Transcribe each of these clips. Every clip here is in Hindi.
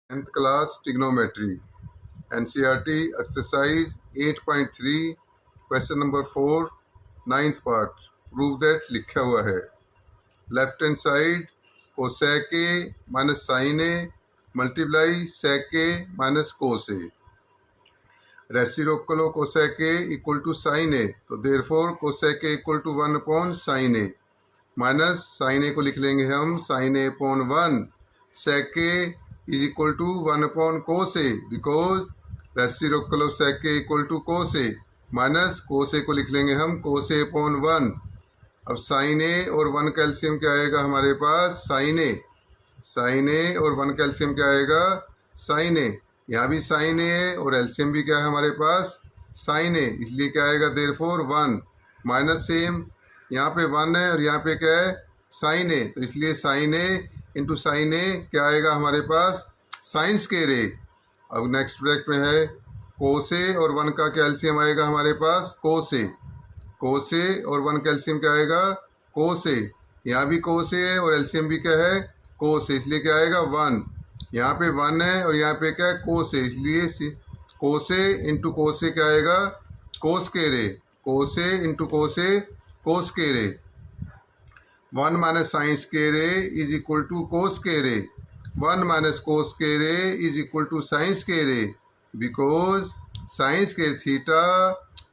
10th class trigonometry NCERT exercise 8.3 question number 4 9th part prove that लिखा हुआ है left hand side cosec A minus sin A multiply sec A minus cos A reciprocal cosec A equal to sin A तो therefore cosec A equal to 1 upon sin A minus sin A को लिख लेंगे हम sin A upon 1 sec A is equal to 1 upon cos A because reciprocal of sec A equal to cos A minus cos A को लिख लेंगे हम कोस ए अपॉन 1। अब साइन ए और 1 का एलसीएम क्या आएगा हमारे पास साइन ए और 1 का एलसीएम क्या आएगा साइन ए। यहाँ भी साइन ए है और एलसीएम भी क्या है हमारे पास साइन ए, इसलिए क्या आएगा देयरफॉर 1 माइनस सेम यहाँ पे 1 है और यहाँ पे क्या है साइन ए, तो इसलिए sign A into sine A क्या आएगा हमारे पास साइन स्क्वायर ए। अब नेक्स्ट ब्रैकेट में है कोस ए और 1 का क्या एलसीएम आएगा हमारे पास कोस ए और 1 का एलसीएम क्या आएगा कोस ए। यहाँ भी कोस ए है और एलसीएम भी क्या है कोस ए, इसलिए क्या आएगा 1। यहाँ पे 1 है और यहाँ पे क्या है कोस ए, इसलिए कोस ए इंटू कोस ए क्या आएगा cos square A, cos A into cos A cos square A. 1 minus sine square A is equal to cos square A, 1 minus cos square A is equal to sine square A because sine square theta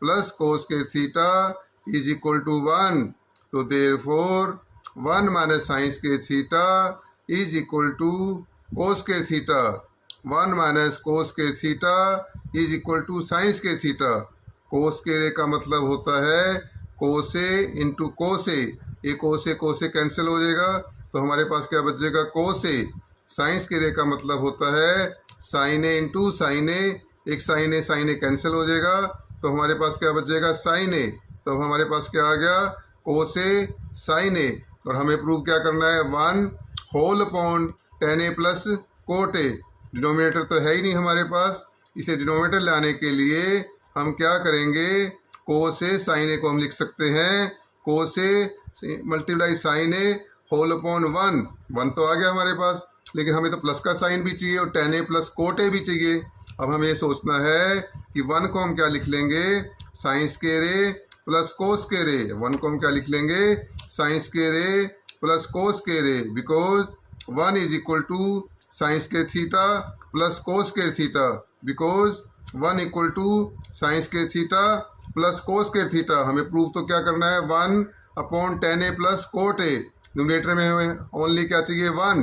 plus cos square theta is equal to 1। तो therefore 1 minus sine square theta is equal to cos square theta, 1 minus cos square theta is equal to sine square theta. Cos square का मतलब होता है कोस ए इंटू कोस ए, ये कोस ए कैंसिल हो जाएगा तो हमारे पास क्या बचेगा कोस ए। साइन स्क्वायर का मतलब होता है साइन ए इंटू साइन ए, एक साइन ए कैंसिल हो जाएगा तो हमारे पास क्या बचेगा साइन ए, तो हमारे पास क्या आ गया कोस ए साइन ए। और हमें प्रूव क्या करना है 1 whole upon tan A plus cot A. Denominator तो है ही नहीं हमारे पास, इसलिए डिनोमिनेटर लाने के लिए हम क्या करेंगे कोस ए साइन ए को हम लिख सकते हैं कोस A multiply sign A whole upon 1 तो आ गया हमारे पास, लेकिन हमें तो प्लस का साइन भी चाहिए और टेन ए प्लस कोट ए भी चाहिए। अब हमें ये सोचना है कि 1 को हम क्या लिख लेंगे sine square A plus cos square A, 1 को हम क्या लिख लेंगे sine square A plus cos square A because 1 is equal to sine square theta plus cos square theta because 1 equal to sine square theta plus cos square theta. हमें प्रूव तो क्या करना है 1 upon tan A plus cot A. Numerator में हमें ओनली क्या चाहिए 1,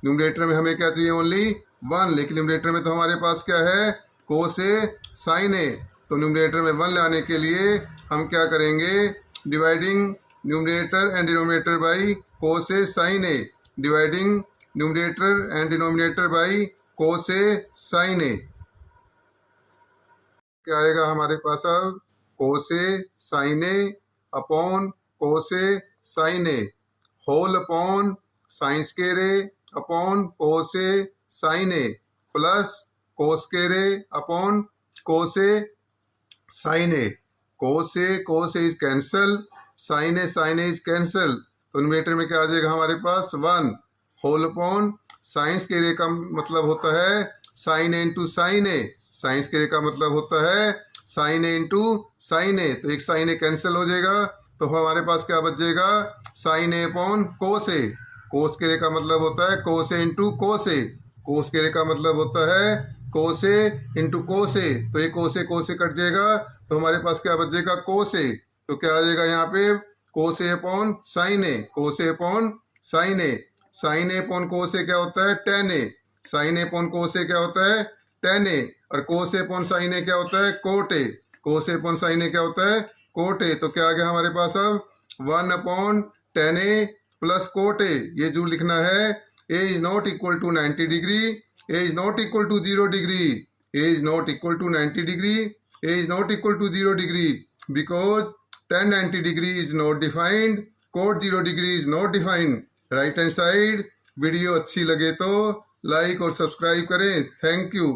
न्यूमरेटर में हमें क्या चाहिए ओनली 1, लेकिन न्यूमरेटर में तो हमारे पास क्या है कोस ए साइन ए, तो न्यूमरेटर में 1 लाने के लिए हम क्या करेंगे dividing numerator and denominator by cos A sin A, dividing numerator and denominator by cos A sin A. क्या आएगा हमारे पास अब cos A sin A upon cos A sin A whole upon sin square A upon cos A sin A plus cos square A upon cos A sin A. Cos A is cancel, sin A is cancel, तो न्यूमरेटर में क्या आ जाएगा हमारे पास 1 होल अपॉन साइन स्क्वायर ए का मतलब होता है साइन ए इंटू साइन ए, साइन स्क्वायर का मतलब होता है sign A into sine A, तो एक साइन ए कैंसिल हो जाएगा तो हमारे पास क्या बचेगा sign A upon cos A. Cos square का मतलब होता है कोस A into cos A, cos square का मतलब होता है कोस ए इंटू कोस ए, तो ये कोस ए कट जाएगा तो हमारे पास क्या बचेगा कोस ए। तो क्या आ जाएगा यहाँ पे कोस A upon sin A, cos A upon sin A, sin A upon cos A क्या होता है ten A, sin A upon cos A क्या होता है टेन ए, और कोस ए अपॉन साइन ए क्या होता है cot A, cos A upon sin A क्या होता है कोट ए। तो क्या आ गया हमारे पास अब 1 upon tan A plus cot A, ये जो लिखना है A is not equal to 90 degree, A is not equal to 0 degree, A is not equal to 90 degree, A is not equal to 0 degree because tan 90 degree is not defined, cot 0 degree is not defined. Right hand side video अच्छी लगे तो लाइक और सब्सक्राइब करें। Thank you.